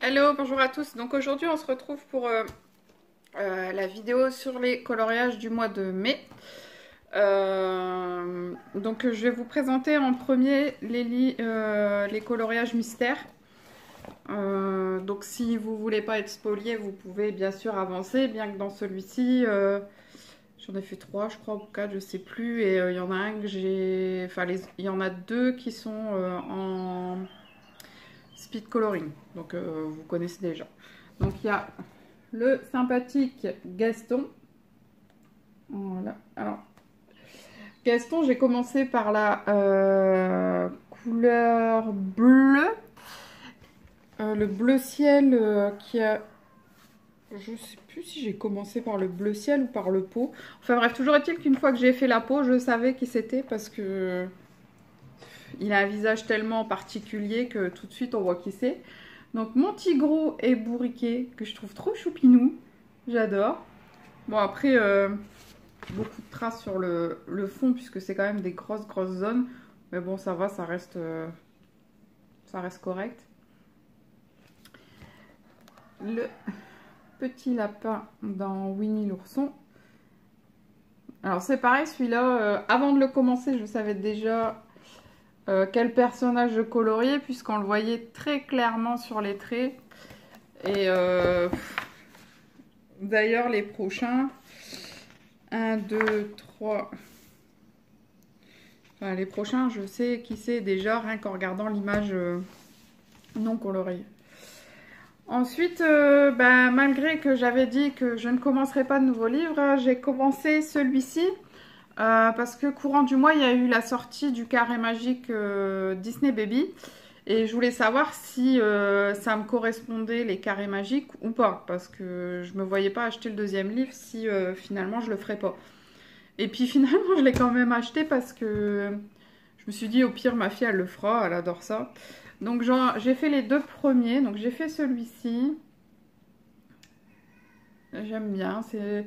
Hello, bonjour à tous. Donc aujourd'hui on se retrouve pour la vidéo sur les coloriages du mois de mai. Je vais vous présenter en premier les coloriages mystères. Donc si vous voulez pas être spolié, vous pouvez bien sûr avancer, bien que dans celui-ci, j'en ai fait 3 je crois, ou 4, je sais plus. Et il y en a un que j'ai... Enfin, il y en a 2 qui sont en speed coloring. Donc vous connaissez déjà. Donc il y a le sympathique Gaston. Voilà. Alors, Gaston, j'ai commencé par la couleur bleue. Le bleu ciel qui a... Je sais plus si j'ai commencé par le bleu ciel ou par le pot. Enfin bref, toujours est-il qu'une fois que j'ai fait la peau, je savais qui c'était parce que il a un visage tellement particulier que tout de suite on voit qui c'est. Donc mon tigreau est bourriqué, que je trouve trop choupinou. J'adore. Bon après, beaucoup de traces sur le fond puisque c'est quand même des grosses zones. Mais bon ça va, ça reste correct. Le petit lapin dans Winnie l'ourson. Alors c'est pareil, celui-là, avant de le commencer, je savais déjà quel personnage je coloriais puisqu'on le voyait très clairement sur les traits. Et d'ailleurs les prochains, 1, 2, 3... Enfin, les prochains, je sais qui c'est déjà, rien qu'en regardant l'image non coloriée. Ensuite, malgré que j'avais dit que je ne commencerai pas de nouveau livre, j'ai commencé celui-ci. Parce que courant du mois, il y a eu la sortie du carré magique Disney Baby. Et je voulais savoir si ça me correspondait les carrés magiques ou pas. Parce que je me voyais pas acheter le deuxième livre si finalement je le ferais pas. Et puis finalement, je l'ai quand même acheté parce que je me suis dit, au pire, ma fille, elle le fera, elle adore ça. Donc j'ai fait les 2 premiers. Donc j'ai fait celui-ci. J'aime bien, c'est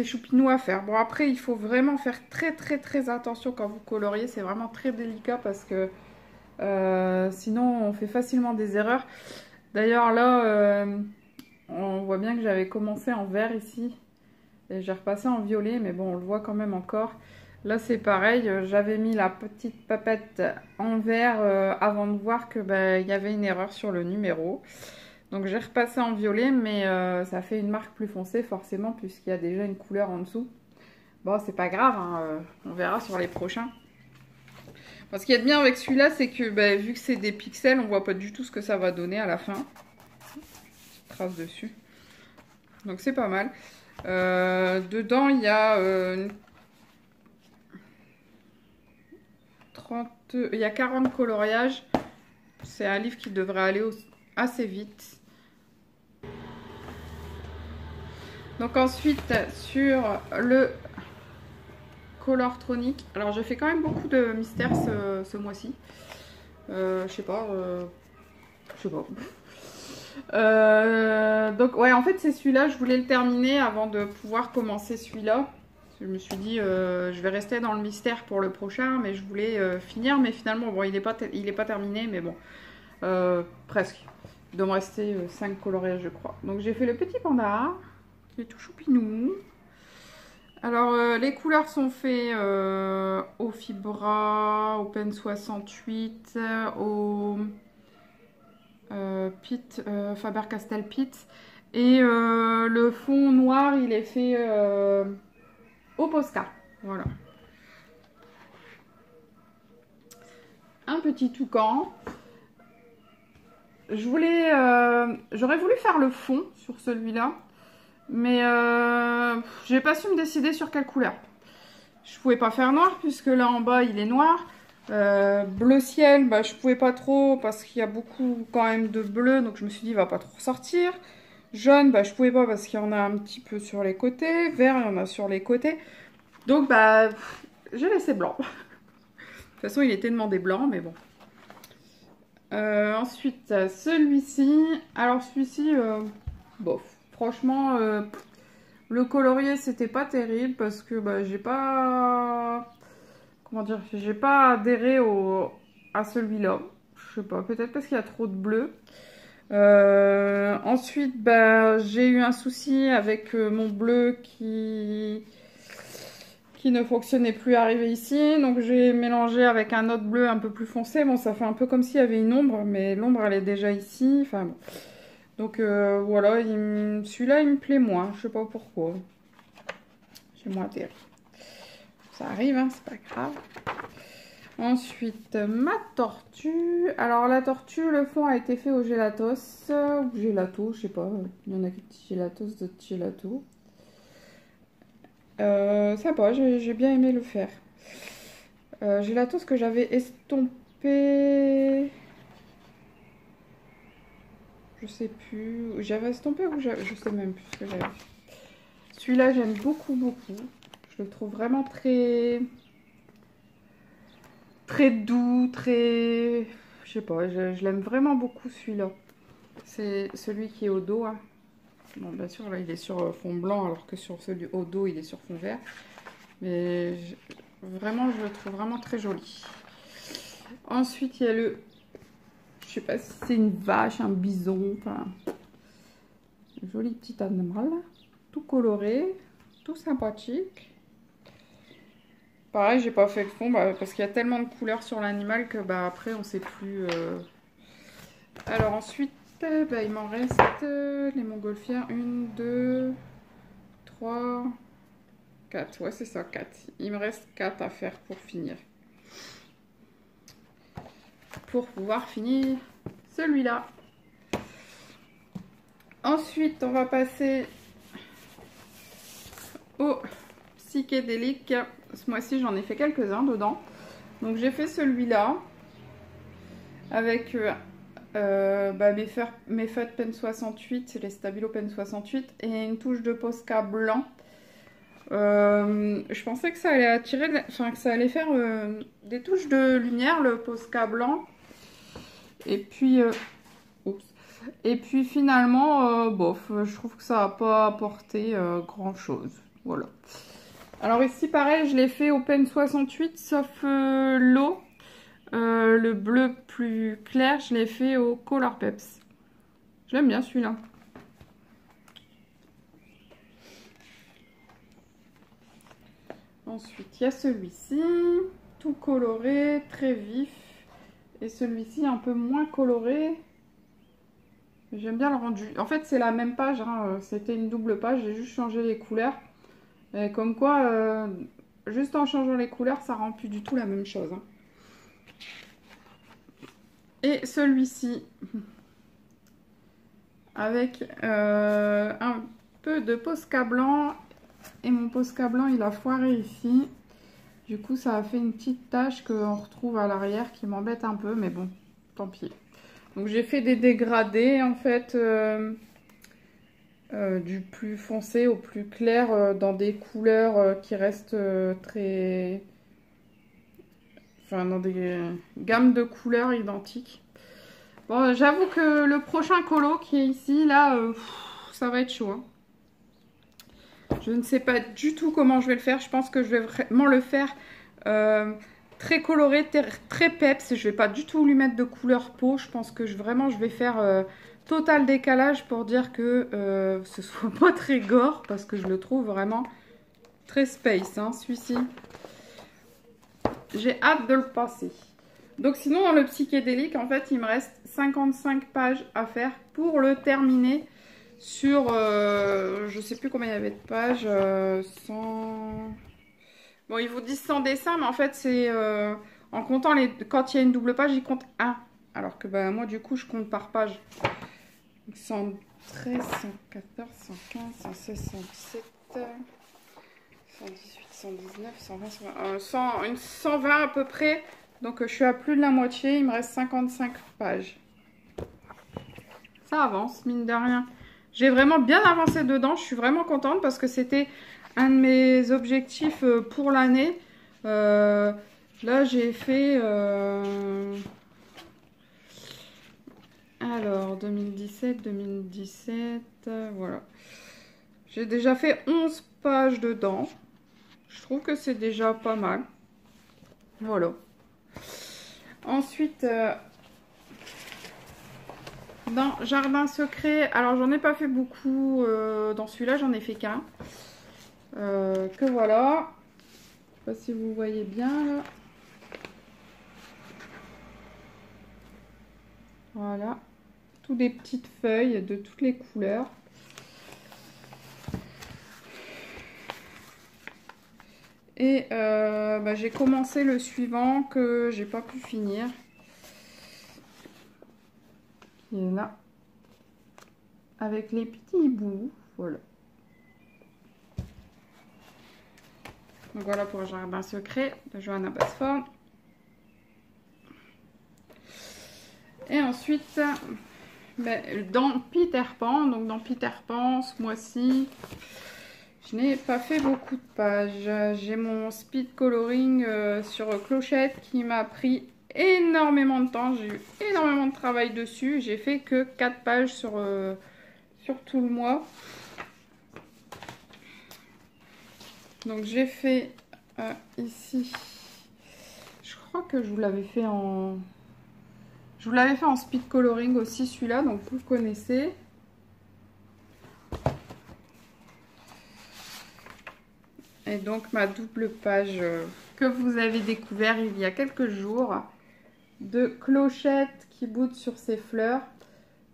choupinou à faire. Bon après, il faut vraiment faire très attention quand vous coloriez. C'est vraiment très délicat parce que sinon on fait facilement des erreurs. D'ailleurs là, on voit bien que j'avais commencé en vert ici. Et j'ai repassé en violet, mais bon, on le voit quand même encore. Là, c'est pareil. J'avais mis la petite papette en vert avant de voir que il y avait une erreur sur le numéro. Donc, j'ai repassé en violet, mais ça fait une marque plus foncée, forcément, puisqu'il y a déjà une couleur en dessous. Bon, c'est pas grave, hein, on verra sur les prochains. Bon, ce qu'il y a de bien avec celui-là, c'est que vu que c'est des pixels, on voit pas du tout ce que ça va donner à la fin. Petite trace dessus. Donc, c'est pas mal. Dedans, il y a 40 coloriages. C'est un livre qui devrait aller assez vite. Donc ensuite, sur le Colortronic. Alors, je fais quand même beaucoup de mystères ce mois-ci. Je sais pas. Donc, ouais, en fait, c'est celui-là. Je voulais le terminer avant de pouvoir commencer celui-là. Je me suis dit, je vais rester dans le mystère pour le prochain, mais je voulais finir. Mais finalement, bon, il est pas terminé, mais bon, presque. Il doit me rester 5 coloriages, je crois. Donc, j'ai fait le petit panda, qui est tout choupinou. Alors, les couleurs sont faites au Fibra, au Pen 68, au Faber-Castell Pitt. Et le fond noir, il est fait au Posca. Voilà. Un petit toucan. J'aurais voulu faire le fond sur celui-là. Mais j'ai pas su me décider sur quelle couleur. Je pouvais pas faire noir puisque là en bas il est noir. Bleu ciel, je pouvais pas trop parce qu'il y a beaucoup quand même de bleu. Donc je me suis dit il va pas trop ressortir. Jaune, je pouvais pas parce qu'il y en a un petit peu sur les côtés. Vert, il y en a sur les côtés. Donc j'ai laissé blanc. De toute façon il était demandé blanc mais bon. Ensuite celui-ci. Alors celui-ci, bof. Franchement, le colorier, c'était pas terrible parce que j'ai pas... Comment dire? J'ai pas adhéré à celui-là. Je sais pas, peut-être parce qu'il y a trop de bleu. Ensuite, bah, j'ai eu un souci avec mon bleu qui ne fonctionnait plus arrivé ici. Donc j'ai mélangé avec un autre bleu un peu plus foncé. Bon, ça fait un peu comme s'il y avait une ombre, mais l'ombre elle est déjà ici. Enfin bon. Donc voilà, celui-là il me plaît moins. Je sais pas pourquoi. J'ai moins terre. Ça arrive, hein, c'est pas grave. Ensuite, ma tortue. Alors, la tortue, le fond a été fait au gélatos. Ou gélato, je sais pas. Il y en a qui disent gélatos, d'autres gélato. Sympa, j'ai bien aimé le faire. Gélatos que j'avais estompé. Je sais plus. J'avais estompé ou je sais même plus ce que j'avais. Celui-là, j'aime beaucoup, beaucoup. Je le trouve vraiment très doux, très... Je sais pas, je l'aime vraiment beaucoup celui-là. C'est celui qui est au dos. Hein. Bon, bien sûr, là, il est sur fond blanc, alors que sur celui au dos, il est sur fond vert. Mais vraiment, je le trouve vraiment très joli. Ensuite, il y a le... Je sais pas si c'est une vache, un bison, enfin... Joli petit animal. Tout coloré, tout sympathique. Pareil, j'ai pas fait le fond parce qu'il y a tellement de couleurs sur l'animal que bah, après on sait plus. Alors ensuite, bah, il m'en reste les montgolfières. 1, 2, 3, 4. Ouais, c'est ça, 4. Il me reste 4 à faire pour finir. Pour pouvoir finir celui-là. Ensuite, on va passer au psychédélique. Ce mois-ci, j'en ai fait quelques-uns dedans. Donc, j'ai fait celui-là avec mes feutres Pen 68, les Stabilo Pen 68 et une touche de Posca blanc. Je pensais que ça allait attirer, enfin que ça allait faire des touches de lumière, le Posca blanc. Et puis, finalement, bof, je trouve que ça n'a pas apporté grand-chose. Voilà. Alors ici, pareil, je l'ai fait au Pen 68, sauf l'eau. Le bleu plus clair, je l'ai fait au Color Peps. J'aime bien celui-là. Ensuite, il y a celui-ci, tout coloré, très vif. Et celui-ci, un peu moins coloré. J'aime bien le rendu. En fait, c'est la même page. Hein. C'était une double page. J'ai juste changé les couleurs. Et comme quoi, juste en changeant les couleurs, ça rend plus du tout la même chose. Hein. Et celui-ci, avec un peu de Posca blanc. Et mon Posca blanc, il a foiré ici. Du coup, ça a fait une petite tache qu'on retrouve à l'arrière qui m'embête un peu. Mais bon, tant pis. Donc, j'ai fait des dégradés, en fait, du plus foncé au plus clair, dans des couleurs qui restent très... Enfin, dans des gammes de couleurs identiques. Bon, j'avoue que le prochain colo qui est ici, là, ça va être chaud. Hein. Je ne sais pas du tout comment je vais le faire. Je pense que je vais vraiment le faire très coloré, très peps. Je vais pas du tout lui mettre de couleur peau. Je pense que je vais faire total décalage pour dire que ce soit pas très gore. Parce que je le trouve vraiment très space, hein, celui-ci. J'ai hâte de le passer. Donc sinon, dans le psychédélique, en fait, il me reste 55 pages à faire pour le terminer sur, je sais plus combien il y avait de pages, 100... Bon, ils vous disent 100 dessins, mais en fait, c'est en comptant quand il y a une double page, ils comptent 1. Alors que bah, moi, du coup, je compte par page. 113, 114, 115, 116, 117... 118, 119, 120, 120 à peu près. Donc je suis à plus de la moitié. Il me reste 55 pages. Ça avance, mine de rien. J'ai vraiment bien avancé dedans. Je suis vraiment contente parce que c'était un de mes objectifs pour l'année. Là, j'ai fait... Alors, 2017, 2017... voilà. J'ai déjà fait 11 pages dedans. Je trouve que c'est déjà pas mal. Voilà. Ensuite, Dans Jardin Secret, alors j'en ai pas fait beaucoup. Dans celui-là, j'en ai fait qu'un. Que voilà. Je sais pas si vous voyez bien là. Voilà. Tous des petites feuilles de toutes les couleurs. Et j'ai commencé le suivant que j'ai pas pu finir. Qui est là. Avec les petits hiboux. Voilà. Donc voilà pour Jardin Secret de Johanna Basford. Et ensuite, dans Peter Pan, donc dans Peter Pan, ce mois-ci, je n'ai pas fait beaucoup de pages. J'ai mon speed coloring sur Clochette qui m'a pris énormément de temps. J'ai eu énormément de travail dessus. J'ai fait que 4 pages sur tout le mois. Donc j'ai fait ici, je crois que je vous l'avais fait en... Je vous l'avais fait en speed coloring aussi celui-là, donc vous le connaissez. Et donc ma double page que vous avez découvert il y a quelques jours de Clochette qui boude sur ses fleurs.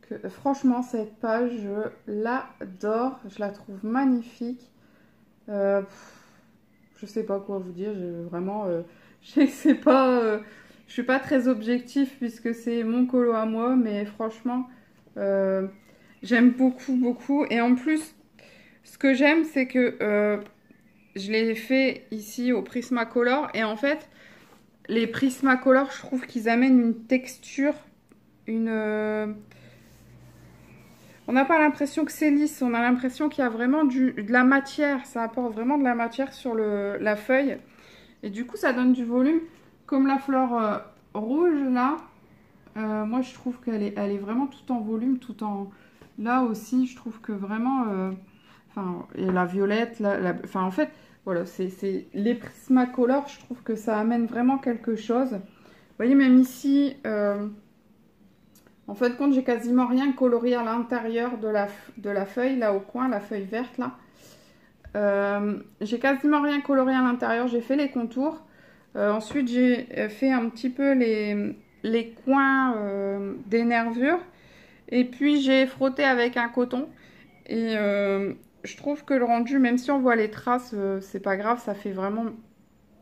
Que, franchement cette page je l'adore, je la trouve magnifique. Je sais pas quoi vous dire, vraiment, je sais que c'est pas, je suis pas très objectif puisque c'est mon colo à moi, mais franchement, j'aime beaucoup, beaucoup. Et en plus, ce que j'aime, c'est que je l'ai fait ici au Prismacolor et en fait, les Prismacolor, je trouve qu'ils amènent une texture, on n'a pas l'impression que c'est lisse, on a l'impression qu'il y a vraiment de la matière. Ça apporte vraiment de la matière sur la feuille. Et du coup, ça donne du volume. Comme la fleur rouge, là, moi, je trouve qu'elle est vraiment tout en volume, tout en... Là aussi, je trouve que vraiment... Enfin, et la violette, enfin, en fait, voilà, c'est les Prismacolor, je trouve que ça amène vraiment quelque chose. Vous voyez, même ici... En fin de compte, j'ai quasiment rien colorié à l'intérieur de la feuille, là au coin, la feuille verte là. J'ai quasiment rien colorié à l'intérieur, j'ai fait les contours. Ensuite, j'ai fait un petit peu les coins des nervures. Et puis, j'ai frotté avec un coton. Et je trouve que le rendu, même si on voit les traces, c'est pas grave, ça fait vraiment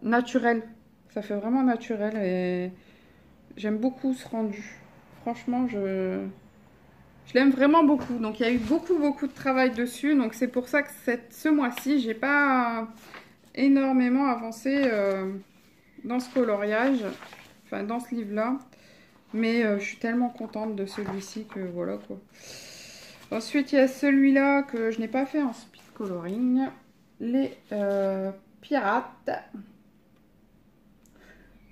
naturel. Ça fait vraiment naturel et j'aime beaucoup ce rendu. Franchement, je l'aime vraiment beaucoup. Donc, il y a eu beaucoup, beaucoup de travail dessus. Donc, c'est pour ça que ce mois-ci, j'ai pas énormément avancé dans ce coloriage. Enfin, dans ce livre-là. Mais je suis tellement contente de celui-ci que voilà, quoi. Ensuite, il y a celui-là que je n'ai pas fait en speed coloring. Les pirates.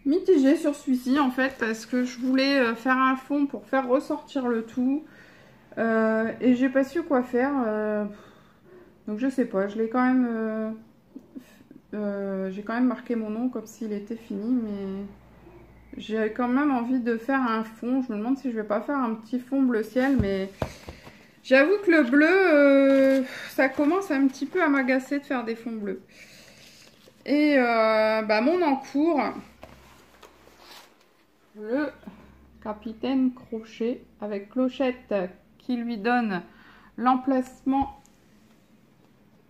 Mitigée sur celui-ci en fait parce que je voulais faire un fond pour faire ressortir le tout et j'ai pas su quoi faire donc je sais pas, je l'ai quand même j'ai quand même marqué mon nom comme s'il était fini, mais j'ai quand même envie de faire un fond. Je me demande si je vais pas faire un petit fond bleu ciel, mais j'avoue que le bleu ça commence un petit peu à m'agacer de faire des fonds bleus. Et mon encours, le Capitaine Crochet avec Clochette qui lui donne l'emplacement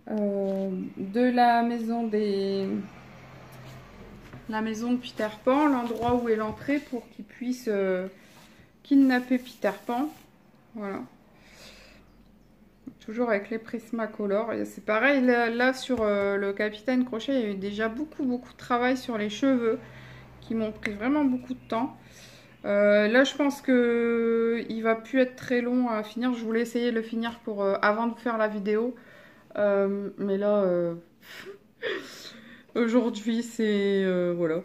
de la maison de Peter Pan, l'endroit où est l'entrée pour qu'il puisse kidnapper Peter Pan. Voilà. Toujours avec les Prismacolor. C'est pareil, là sur le Capitaine Crochet, il y a eu déjà beaucoup de travail sur les cheveux qui m'ont pris vraiment beaucoup de temps. Là, je pense que il va plus être très long à finir. Je voulais essayer de le finir pour avant de faire la vidéo. Mais là, aujourd'hui, c'est... voilà.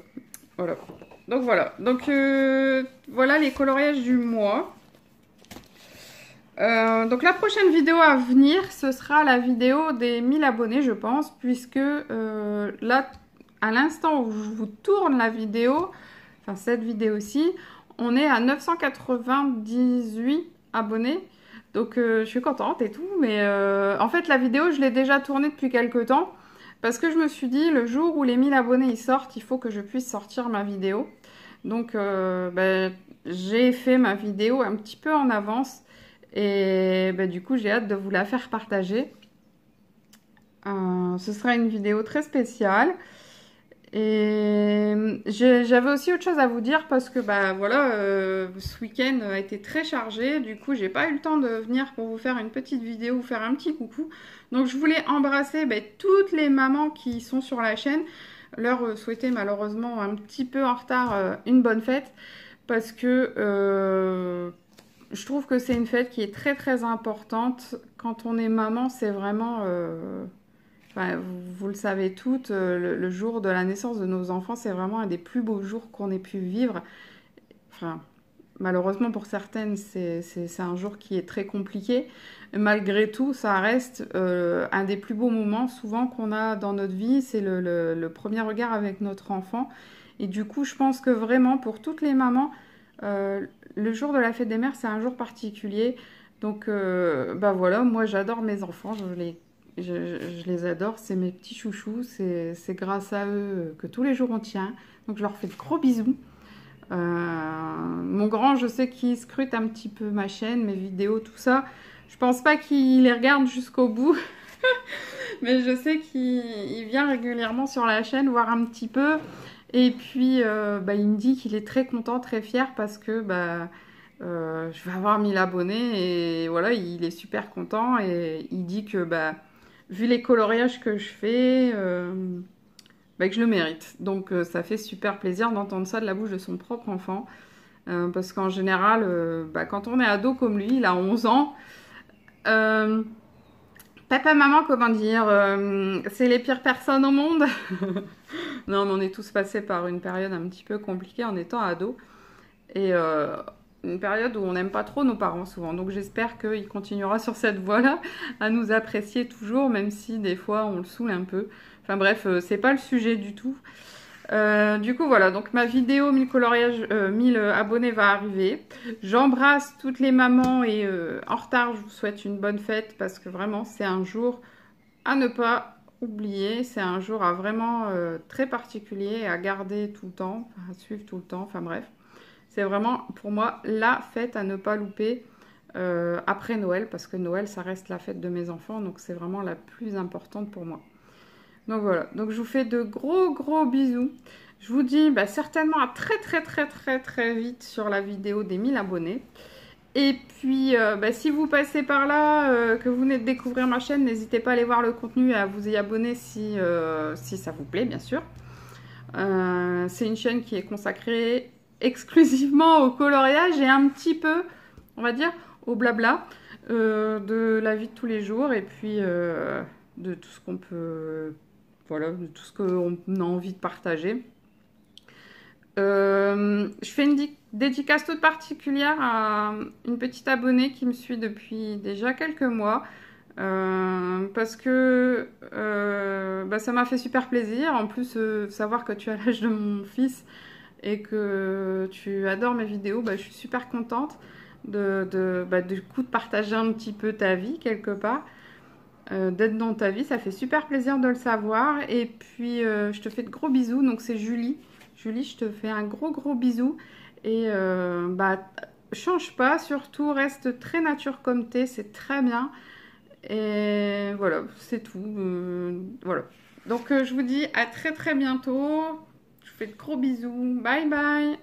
Donc voilà. Donc voilà les coloriages du mois. Donc la prochaine vidéo à venir, ce sera la vidéo des 1000 abonnés, je pense. Puisque là, à l'instant où je vous tourne la vidéo, enfin cette vidéo-ci, on est à 998 abonnés. Donc je suis contente et tout. Mais en fait, la vidéo, je l'ai déjà tournée depuis quelques temps. Parce que je me suis dit, le jour où les 1000 abonnés ils sortent, il faut que je puisse sortir ma vidéo. Donc j'ai fait ma vidéo un petit peu en avance. Et du coup, j'ai hâte de vous la faire partager. Ce sera une vidéo très spéciale. Et j'avais aussi autre chose à vous dire parce que voilà, ce week-end a été très chargé. Du coup, j'ai pas eu le temps de venir pour vous faire une petite vidéo, vous faire un petit coucou. Donc, je voulais embrasser toutes les mamans qui sont sur la chaîne, leur souhaiter malheureusement un petit peu en retard une bonne fête parce que je trouve que c'est une fête qui est très très importante. Quand on est maman, c'est vraiment... Enfin, vous le savez toutes, le jour de la naissance de nos enfants, c'est vraiment un des plus beaux jours qu'on ait pu vivre. Enfin, malheureusement pour certaines, c'est un jour qui est très compliqué. Malgré tout, ça reste un des plus beaux moments souvent qu'on a dans notre vie. C'est le premier regard avec notre enfant. Et du coup, je pense que vraiment, pour toutes les mamans, le jour de la fête des mères, c'est un jour particulier. Donc, voilà, moi j'adore mes enfants, je les adore, c'est mes petits chouchous, c'est grâce à eux que tous les jours on tient. Donc je leur fais de gros bisous. Mon grand, je sais qu'il scrute un petit peu ma chaîne, mes vidéos, tout ça. Je pense pas qu'il les regarde jusqu'au bout, mais je sais qu'il vient régulièrement sur la chaîne voir un petit peu. Et puis il me dit qu'il est très content, très fier parce que je vais avoir 1000 abonnés et voilà, il est super content et il dit que vu les coloriages que je fais, que je le mérite. Donc ça fait super plaisir d'entendre ça de la bouche de son propre enfant. Parce qu'en général, quand on est ado comme lui, il a 11 ans, papa, maman, comment dire, c'est les pires personnes au monde. Non, mais on est tous passés par une période un petit peu compliquée en étant ado. Et une période où on n'aime pas trop nos parents souvent. Donc j'espère qu'il continuera sur cette voie-là à nous apprécier toujours, même si des fois on le saoule un peu. Enfin bref, c'est pas le sujet du tout. Du coup voilà, donc ma vidéo 1000 coloriages, 1000 abonnés va arriver. J'embrasse toutes les mamans et en retard, je vous souhaite une bonne fête parce que vraiment c'est un jour à ne pas oublier. C'est un jour à vraiment très particulier, à garder tout le temps, à suivre tout le temps, enfin bref. C'est vraiment, pour moi, la fête à ne pas louper après Noël, parce que Noël, ça reste la fête de mes enfants, donc c'est vraiment la plus importante pour moi. Donc voilà, donc je vous fais de gros gros bisous. Je vous dis certainement à très très très très très vite sur la vidéo des 1000 abonnés. Et puis, si vous passez par là, que vous venez de découvrir ma chaîne, n'hésitez pas à aller voir le contenu et à vous y abonner si ça vous plaît, bien sûr. C'est une chaîne qui est consacrée exclusivement au coloriage et un petit peu, on va dire, au blabla de la vie de tous les jours et puis de tout ce qu'on peut, voilà, de tout ce qu'on a envie de partager. Je fais une dédicace toute particulière à une petite abonnée qui me suit depuis déjà quelques mois. Parce que ça m'a fait super plaisir. En plus, savoir que tu as l'âge de mon fils et que tu adores mes vidéos, je suis super contente du coup de partager un petit peu ta vie quelque part, d'être dans ta vie. Ça fait super plaisir de le savoir. Et puis, je te fais de gros bisous. Donc, c'est Julie. Julie, je te fais un gros gros bisou. Et change pas, surtout reste très nature comme t'es, c'est très bien. Et voilà, c'est tout. Voilà. Donc je vous dis à très très bientôt. Je vous fais de gros bisous. Bye bye.